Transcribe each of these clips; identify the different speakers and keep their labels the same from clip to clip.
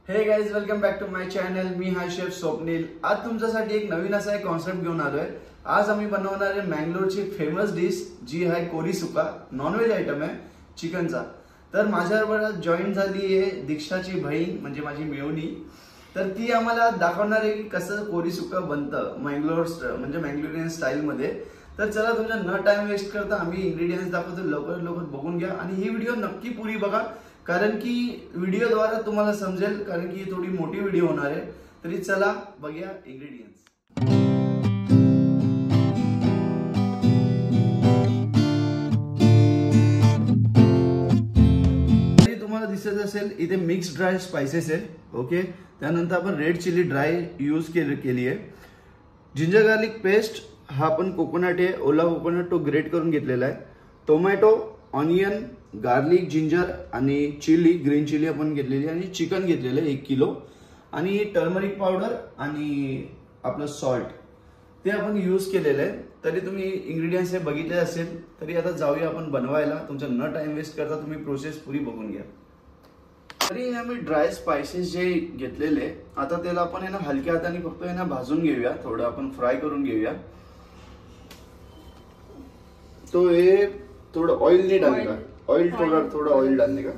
Speaker 1: हे guys, welcome back to my channel. मी हा शेफ स्वप्नील. आज तुमच्यासाठी एक नवीन असा एक कॉन्सेप्ट घेऊन आलोय. आज आम्ही बनवणार आहे मँगलोरची फेमस डिश, जी आहे कोरी सुका. नॉनव्हेज आयटम आहे चिकनचा. तर माझ्याबरोबर जॉईन झाली आहे दीक्षाची बहीण, म्हणजे माझी मेवणी. तर ती आम्हाला दाखवणार आहे की कसं कोरी सुका बनतं म्हणजे मँगलोरियन स्टाईल मध्ये. तर चला, तुमचा न टाइम वेस्ट करता आम्ही इंग्रेडियंट्स दाखवतो. लवकर बघून घ्या आणि ही व्हिडिओ नक्की पुरी बघा, कारण की व्हिडिओद्वारे तुम्हाला समजेल, कारण की थोडी मोठी व्हिडिओ होणार आहे. तरी चला बघूया इंग्रेडियंट्स. तुम्हाला दिसत असेल इथे मिक्स ड्राय स्पाइसेस आहे. ओके, त्यानंतर आपण रेड चिली ड्राय यूज केली आहे. जिंजर गार्लिक पेस्ट हा पण कोकोनट आहे, ओला कोकोनट तो ग्रेट करून घेतलेला आहे. टोमॅटो, ऑनियन, गार्लिक, जिंजर आणि चिली, ग्रीन चिली आपण घेतलेली, आणि चिकन घेतलेलं आहे 1 किलो, आणि टर्मरिक पावडर आणि आपलं सॉल्ट ते आपण यूज केलेलं आहे. तरी तुम्ही इंग्रेडियंट्स हे बघितले असेल. तरी आता जाऊया आपण बनवायला. तुमचा न टाइम वेस्ट करता तुम्ही प्रोसेस पुरी बघून घ्या. तरी आम्ही ड्राय स्पाइसेस जे घेतलेले, आता त्याला आपण आहे ना हलक्या हाताने फक्त आहे ना भाजून घेऊया, थोडं आपण फ्राय करून घेऊया. तो ये थोड़ा ऑयल नहीं डालने का, ऑयल थोड़ा ऑयल डालने का.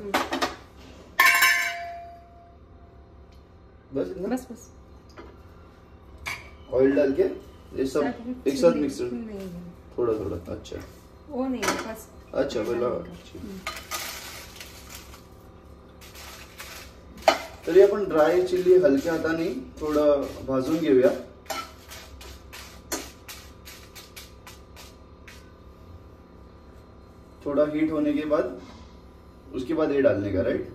Speaker 1: बस इतना, बस ऑयल डाल के ये सब एक साथ मिक्स थोड़ा. अच्छा
Speaker 2: वो नहीं, बस
Speaker 1: अच्छा बोला. तरी आपण ड्राय चिली हलक्या हाताने थोडं भाजून घेऊया. थोड़ा हीट होने के बाद उसके बाद ये डालने का, राइट?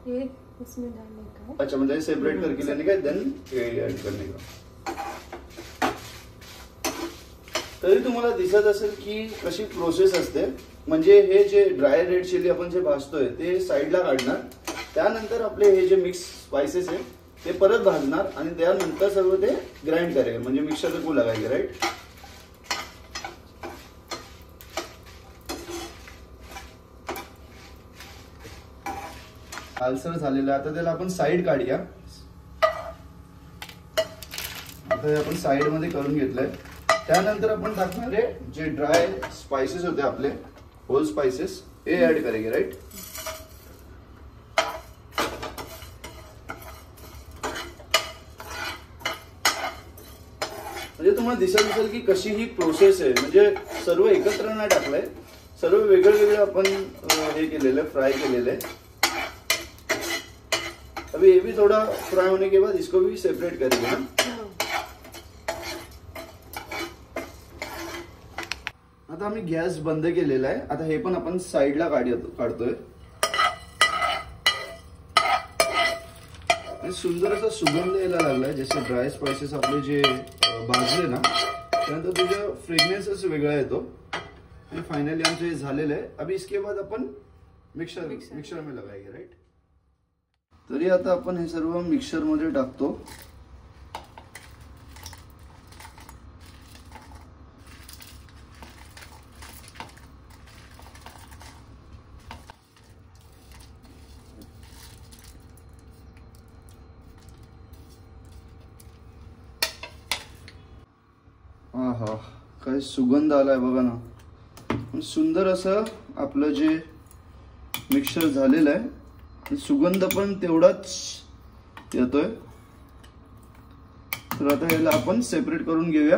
Speaker 2: ये इसमें डालने का.
Speaker 1: अच्छा, म्हणजे सेपरेट करके लेने का, देन ये ऐड करने का. तरी तुम्हाला दिसत असेल की कशी प्रोसेस असते. म्हणजे हे जे ड्राय रेड चिली आपण जे भाजतोय ते साईडला काढणार, त्यानंतर आपले हे जे मिक्स स्पाइसेस आहे ते परत भाजणार, आणि त्यानंतर सर्व ते ग्राइंड करेगा, म्हणजे मिक्सर को लगाएंगे, राइट? आलसर झालेला. आता त्याला आपण साइड काढूया. आता आपण साइड मध्ये करून घेतलंय. त्यानंतर आपण टाकणार आहे जे ड्राय स्पाइसेस होते आपले, होल स्पाइसेस, हे ऍड करेंगे, राइट? म्हणजे तुम्हाला दिसत असेल की कशी ही प्रोसेस आहे. म्हणजे सर्व एकत्र नाही टाकलंय, सर्व वेगळे आपण हे केलेलं आहे, फ्राय केलेलं आहे. अभी ये भी थोड़ा फ्राई होने के बाद इसको भी सेपरेट करेंगे ना. आता आम्ही गॅस बंद केलेला आहे. आता हे पण आपण साइडला काढतोय. सुंदर असा सुगंध यायला लागलाय. जसे ड्राय स्पाइसेस आपले जे भाजले ना, त्यानंतर तुझा फ्रेग्रन्सच वेगळा येतो. आणि फायनली आमचं हे झालेलं आहे. अभी इसके बाद आपण मिक्सर में लगाएंगे, राइट? तरी आता आपण हे सर्व मिक्सर मध्ये टाकतो. आहा, काय सुगंध आलाय बघा ना. सुंदर असं आपलं जे मिक्सर झालेलं आहे, सुगंध पण तेवढाच येतोय. तर आता याला आपण सेपरेट करून घेऊया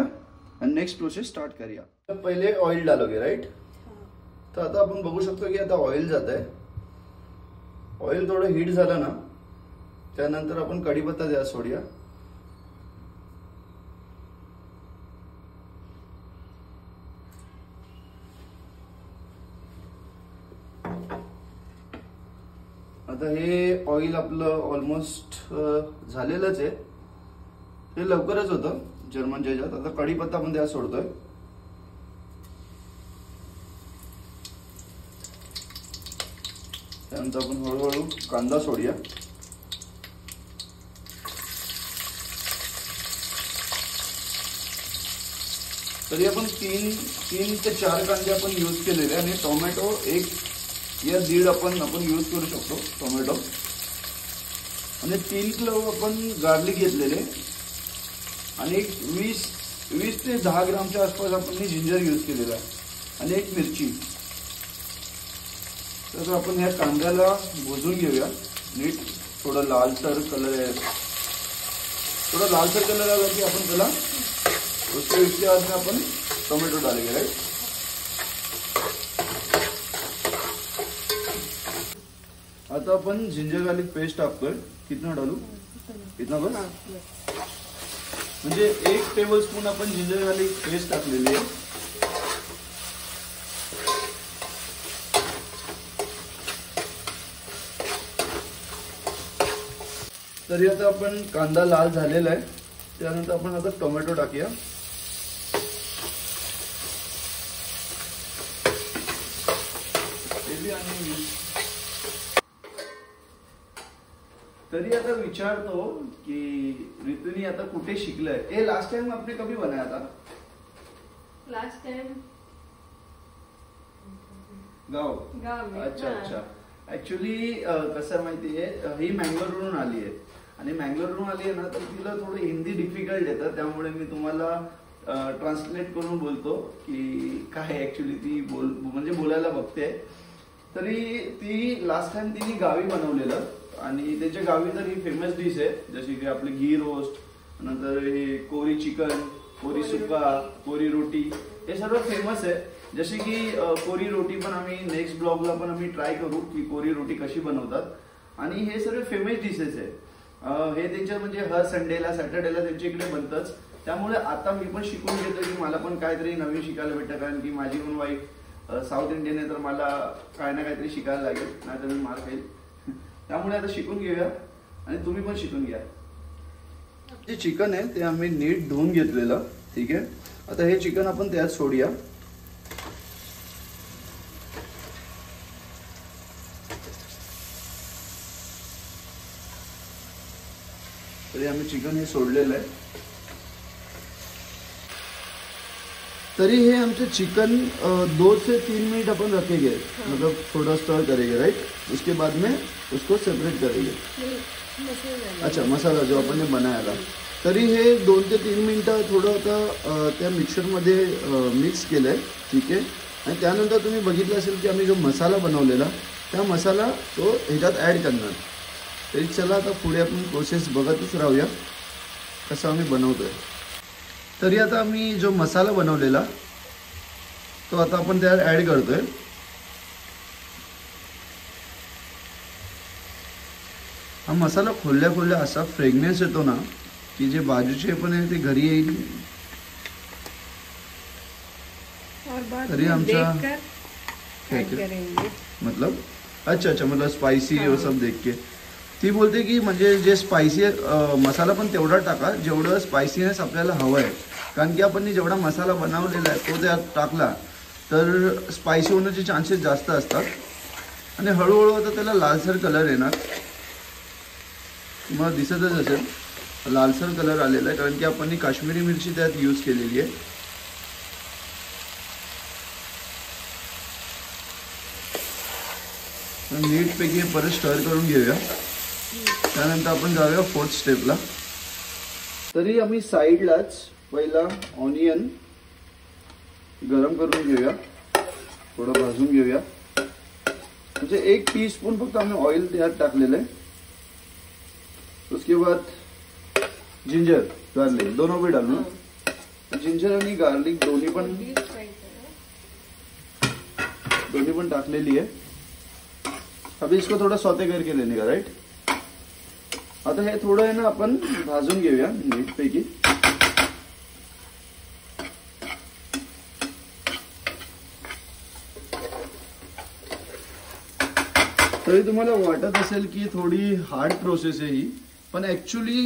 Speaker 1: आणि नेक्स्ट प्रोसेस स्टार्ट करूया. पहिले ऑइल डालोगे, राइट? तर आता आपण बघू शकतो की आता ऑइल जात आहे. ऑइल थोडं हीट झालं ना, त्यानंतर आपण कढीपत्ता द्या सोडूया. आता हे ऑइल आपलं ऑलमोस्ट झालेलंच आहे. हे लवकरच होतं जर्मनच्या ह्याच्यात. आता कढीपत्ता पण त्यात सोडतोय. त्यानंतर आपण हळूहळू कांदा सोडूया. तरी आपण तीन ते 4 कांदे आपण यूज केलेले, आणि टोमॅटो 1 या 1.5 आपण यूज करू शकतो टोमॅटो. आणि 3 क्लव आपण गार्लिक घेतलेले आणि एक 20 ते 10 ग्रामच्या आसपास आपण जिंजर यूज केलेला आहे आणि एक मिरची. तर आपण ह्या कांद्याला भुजून घेऊया नीट. थोडा लालसर कलर आहे, थोड़ा लालसर कलर आला की अपन त्याला उसके बाद में अपन टोमेटो डालेंगे राइट. आता अपन जिंजर गार्लिक पेस्ट टाकतोय. कितना डालू? इतना बस. म्हणजे 1 टेबलस्पून आपण जिंजर गार्लिक पेस्ट टाकलेली आहे. तरी आता आपण कांदा लाल झालेला आहे. त्यानंतर आपण आता टोमॅटो टाकूया. तरी आता विचारतो की ऋतुनी आता कुठे शिकलाय. ए लास्ट टाइम आपने कभी बनाया था?
Speaker 2: लास्ट टाइम
Speaker 1: गाव में. अच्छा. ऍक्च्युली कसं माहितीये, ही मँगलोरवरून आली आहे आणि मँगलोरवरून आली आहे ना, तर तिला थोडं हिंदी डिफिकल्ट येतं. त्यामुळे मी तुम्हाला ट्रान्सलेट करून बोलतो की काय ऍक्च्युली ती म्हणजे बोलायला बघते. तरी ती लास्ट टाइम तिने गावी बनवलेलं आणि त्याच्या गावी तर ही फेमस डिश आहे, जशी की आपली घी रोस्ट, नंतर हे कोरी चिकन, कोरी सुक्का, कोरी रोटी, हे सर्व फेमस आहे. जशी की कोरी रोटी पण आम्ही नेक्स्ट ब्लॉगला पण आम्ही ट्राय करू की कोरी रोटी कशी बनवतात. आणि हे सर्व फेमस डिशेस आहे. हे त्यांच्या म्हणजे हर संडेला सॅटर्डेला त्यांच्या इकडे बनतच. त्यामुळे आता मी पण शिकून घेतो की मला पण काहीतरी नवीन शिकायला भेटतं, कारण की माझी पण वाईफ साऊथ इंडियन आहे, तर मला काय ना काहीतरी शिकायला लागेल, नाही तर मी मार खाईल. त्यामुळे आता शिकून घेऊया आणि तुम्ही पण शिकून घ्या. जे चिकन आहे ते आम्ही नीट धुवून घेतलेलं. ठीक आहे. आता हे चिकन आपण त्यात सोडूया. तरी आम्ही चिकन हे सोडलेलं आहे. तरी हे आमचे चिकन 2 से 3 मिनट अपन रखेंगे, मतलब थोड़ा स्टर करेंगे राइट. उसके बाद में उसको सेपरेट करेंगे. अच्छा, मसाला जो आपण बनाया था. तरी हे 2 ते 3 मिनिटं थोडं आता त्या मिक्सरमध्ये मिक्स केलंय. ठीक आहे. आणि त्यानंतर तुम्ही बघितलं असेल की आम्ही जो मसाला बनवलेला, त्या मसाला तो ह्याच्यात ॲड करणार. तरी चला आता पुढे आपण प्रोसेस बघतच राहूया कसं आम्ही बनवतोय. तरी आता आम्ही जो मसाला बनवलेला तो आता आपण त्यात ॲड करतोय. हा मसाला खोलल्या खोलल्या असा फ्रेग्रन्स येतो ना की जे बाजूचे पण आहे ते घरी येईल. तरी आमचा मतलब अच्छा मतलब स्पाइसी वो सब देख के ती बोलते की म्हणजे जे स्पाइसी मसाला पण तेवढा टाका जेवढं स्पाइसीनेस आपल्याला हवं आहे. कारण की आपण जेवढा मसाला बनवलेला आहे तो त्यात टाकला तर स्पाइसी होण्याचे चान्सेस जास्त असतात. आणि हळूहळू आता त्याला लालसर कलर येणार. मग दिसतच असेल लालसर कलर आलेला आहे, कारण की आपण काश्मीरी मिरची त्यात यूज केलेली आहे. नीटपैकी परत स्टर करून घेऊया. त्यानंतर आपण जाऊया 4th स्टेपला. तरी आम्ही साईडलाच पहिला ऑनियन गरम करून घेऊया, थोडं भाजून घेऊया. म्हणजे 1 टीस्पून फक्त आम्ही ऑइल त्यात टाकलेलं आहे. उसके बाद जिंजर गार्लिक दोनों भी डालना. जिंजर आणि गार्लिक दोन्ही पण टाकलेली आहे. अभी इसको थोड़ा सौते करके लेने का राइट. आता हे थोडं आहे ना आपण भाजून घेऊया नीटपैकी. तरी तुम्हाला वाटत असेल की थोडी हार्ड प्रोसेस आहे ही, पण ऍक्च्युली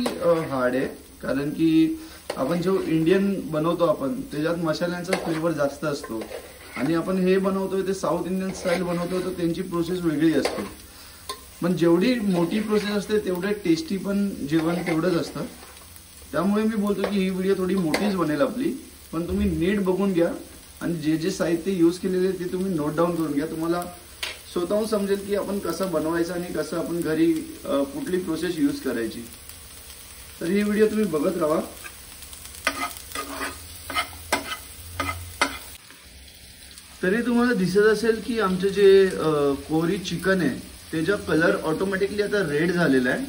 Speaker 1: हार्ड आहे. कारण की आपण जो इंडियन बनवतो आपण त्याच्यात मसाल्यांचा फ्लेवर जास्त असतो आणि आपण हे बनवतोय ते साऊथ इंडियन स्टाईल बनवतोय तर त्यांची प्रोसेस वेगळी असते. पण जेवढी मोठी प्रोसेस असते तेवढे टेस्टी पण जेवण तेवढंच असतं. त्यामुळे मी बोलतो की ही व्हिडिओ थोडी मोठीच बनेल आपली, पण तुम्ही नीट बघून घ्या आणि जे जे साहित्य यूज केलेले ते तुम्ही नोट डाऊन करून घ्या. तुम्हाला स्वतःहून समजेल की आपण कसं बनवायचं आणि कसं आपण घरी कुठली प्रोसेस यूज करायची. तर ही व्हिडिओ तुम्ही बघत राहा. तरी तुम्हाला दिसत असेल की आमचे जे कोरी चिकन आहे त्याचा कलर ऑटोमॅटिकली आता रेड झालेला आहे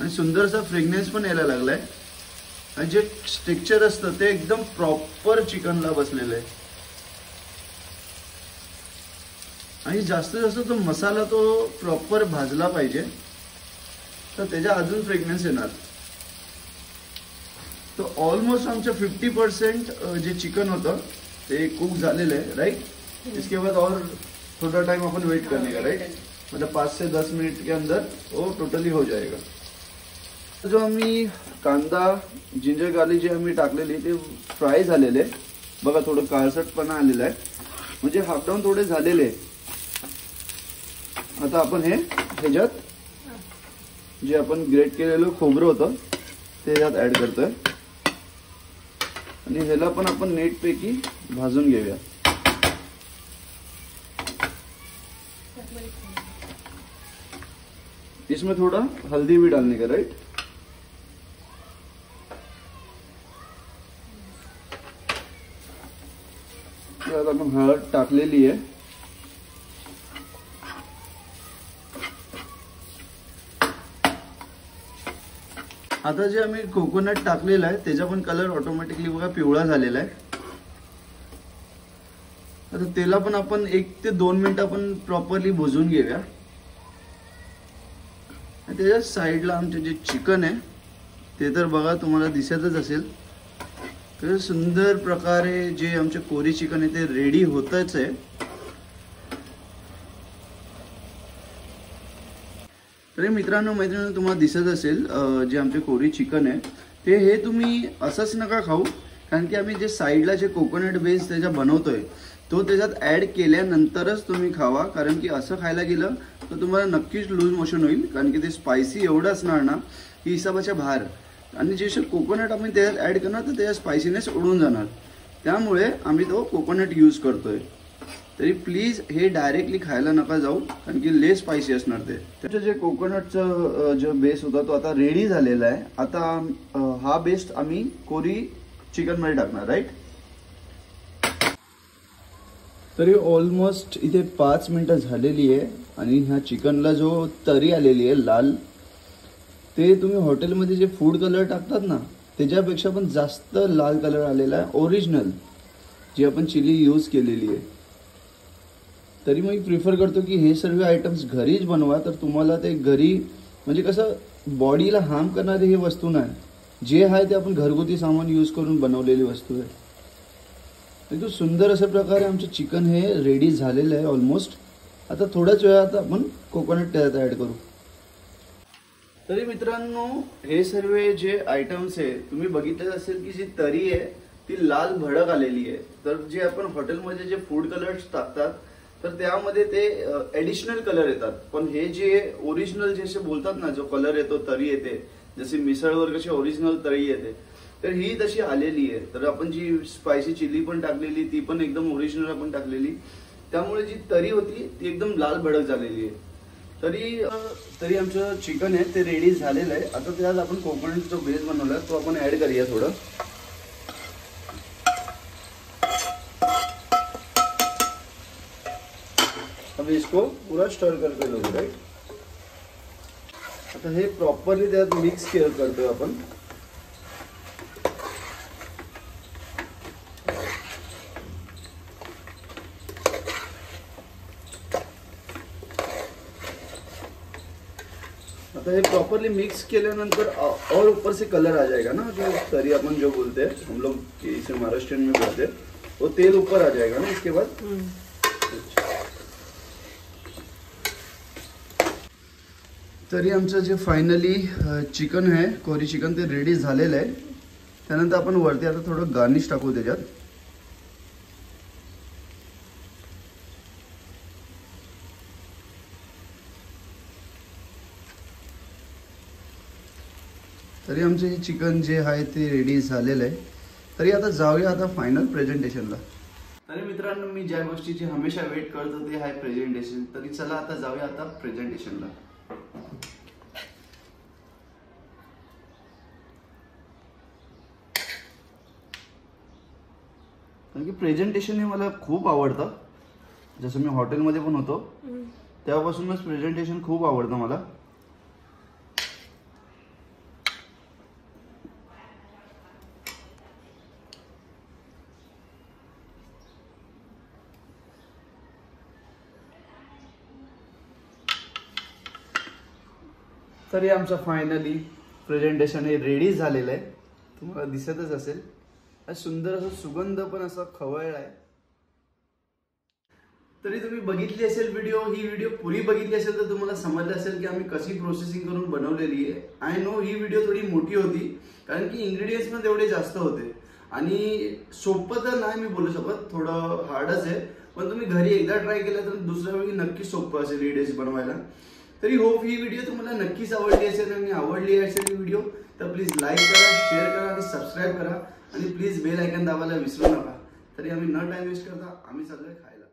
Speaker 1: आणि सुंदरसा फ्रेग्रन्स पण यायला लागलाय आणि जे टेक्स्चर असतं ते एकदम प्रॉपर चिकनला बसलेलं आहे आणि जास्तीत जास्त तो मसाला तो प्रॉपर भाजला पाहिजे तर त्याचा अजून फ्रेग्रन्स येणार. तो ऑलमोस्ट आमचं 50% जे चिकन होतं ते कुक झालेलं आहे राइट. इसके बाद और थोड़ा टाइम अपन वेट करने का राइट. मतलब 5 से 10 मिनट के अंदर वो टोटली हो जाएगा. जो आम्ही कांदा जिंजर गार्लिक जे आम्ही टाकलेली ते फ्राय झालेले बघा. थोडं काळसटपणा आलेला आहे म्हणजे हाफ डाऊन थोडे झालेले. आता आपण हे ह्याच्यात जे आपण ग्रेट केलेलं खोबरं होतं ते यात ऍड करतोय आणि ह्याला पण आपण नेटपैकी भाजून घेऊया. इसमें थोड़ा हल्दी भी डालने का राइट. यात आपण हळद टाकलेली आहे. आता जे आम्ही कोकोनट टाकलेला आहे त्याचा पण कलर ऑटोमॅटिकली बघा पिवळा झालेला आहे. आता त्याला पण आपण 1 ते 2 मिनिट आपण प्रॉपरली भुजून घेऊया. त्याच्या साईडला आमचे जे चिकन आहे ते तर बघा तुम्हाला दिसतच असेल. तर सुंदर प्रकारे जे आमचे कोरी चिकन आहे ते रेडी होतच आहे. तरी मित्रांनो मैत्रिणींनो तुम्हाला दिसत असेल जे आमचे कोरी चिकन आहे ते हे तुम्ही असंच नका खाऊ. कारण की आम्ही जे साईडला जे कोकोनट बेस त्याच्या बनवतोय तो त्याच्यात ऍड केल्यानंतरच तुम्ही खावा. कारण की असं खायला गेलं तर तुम्हाला नक्कीच लूज मोशन होईल. कारण की ते स्पायसी एवढं असणार ना की हिसाबाच्या बाहेर. आणि जे कोकोनट आम्ही त्याच्यात ऍड करणार तर त्याचा स्पायसीनेस उडून जाणार. त्यामुळे आम्ही तो कोकोनट यूज करतोय. तरी प्लीज हे डायरेक्टली खायला नका जाऊ कारण की लय स्पायसी असणार ते. त्याचं जे कोकोनटचं जो बेस होता तो आता रेडी झालेला आहे. आता हा बेस आम्ही कोरी चिकन मध्ये टाकणार राईट. तरी ऑलमोस्ट इथे 5 मिनिटं झालेली आहे आणि ह्या चिकनला जो तरी आलेली आहे लाल ते तुम्ही हॉटेलमध्ये जे फूड कलर टाकतात ना त्याच्यापेक्षा पण जास्त लाल कलर आलेला आहे ओरिजिनल जी आपण चिली यूज केलेली आहे. तरी मी प्रिफर करतो की हे सर्व आयटम्स घरीच बनवा. तर तुम्हाला ते घरी म्हणजे कसं बॉडीला हार्म करणारी ही वस्तू नाही. जे आहे ते आपण घरगुती सामान यूज करून बनवलेली वस्तू आहे. एकदम सुंदर अशा प्रकारे आमचं चिकन हे रेडी झालेलं आहे ऑलमोस्ट. आता थोड्याच वेळात आपण कोकोनट त्यात ऍड करू. तरी मित्रांनो हे सर्व जे आयटम्स आहे तुम्ही बघितलं असेल की जी तरी आहे ती लाल भडक आलेली आहे. तर जे आपण हॉटेलमध्ये जे फूड कलर्स टाकतात तर त्यामध्ये ते ऍडिशनल कलर येतात. पण हे जे ओरिजिनल जसे बोलतात ना जो कलर येतो तरी येते जशी मिसळवर कशी ओरिजिनल तरी येते तर ही तशी आलेली आहे. तर आपण जी स्पायसी चिली पण टाकलेली ती पण एकदम ओरिजिनल आपण टाकलेली. त्यामुळे जी तरी होती ती एकदम लाल भडक झालेली आहे. तरी आमचं चिकन आहे ते रेडी झालेलं आहे. आता त्यात आपण कोकोनट जो बेस बनवला तो आपण ऍड करूया थोडं. अब इसको पूरा स्टर करके लो राइट. आता हे प्रॉपरली त्यात मिक्स करतोय आपण. आता हे प्रॉपरली मिक्स केल्यानंतर और ऊपर से कलर आ जाएगा ना जो तरी अपन जो बोलते हैं हम लोग इसे महाराष्ट्र में बोलते हैं वो तेल ऊपर आ जाएगा ना इसके बाद. तरी आमचं जे फायनली चिकन आहे कोरी चिकन ते रेडी झालेलं आहे. त्यानंतर आपण वरती आता थोडं गार्निश टाकू त्याच्यात. तरी आमचं हे चिकन जे आहे ते रेडी झालेलं आहे. तरी आता जाऊया आता फायनल प्रेझेंटेशनला. तरी मित्रांनो, मी ज्या गोष्टीची हमेशा वेट करतो ते आहे प्रेझेंटेशन. तरी चला आता जाऊया आता प्रेझेंटेशनला. कारण की प्रेझेंटेशन हे मला खूप आवडतं. जसं मी हॉटेलमध्ये पण होतो तेव्हापासूनच प्रेझेंटेशन खूप आवडतं मला. तरी आमचं फायनली प्रेझेंटेशन हे रेडी झालेलं आहे. तुम्हाला दिसतच असेल. सुंदर असं सुगंध पण असा खवळला आहे. तरी तुम्ही बघितली असेल व्हिडिओ. ही व्हिडिओ पुरी बघितली असेल तर तुम्हाला समजलं असेल की आम्ही कशी प्रोसेसिंग करून बनवलेली आहे. आय नो ही व्हिडिओ थोडी मोठी होती कारण की इंग्रेडियंट्स पण तेवढे जास्त होते आणि सोपं तर नाही मी बोलू शकत, थोडं हार्डच आहे. पण तुम्ही घरी एकदा ट्राय केलं तर दुसऱ्या वेळी नक्की सोपं असेल ही डिश बनवायला. तरी होप ही व्हिडिओ तुम्हाला नक्कीच आवडली असेल आणि आवडली असेल ही व्हिडिओ तर प्लीज लाईक करा, शेअर करा आणि सबस्क्राईब करा आणि प्लीज बेल आयकॉन दाबायला विसरू नका. तरी आम्ही न टाइम वेस्ट करता आम्ही चाललोय खायला.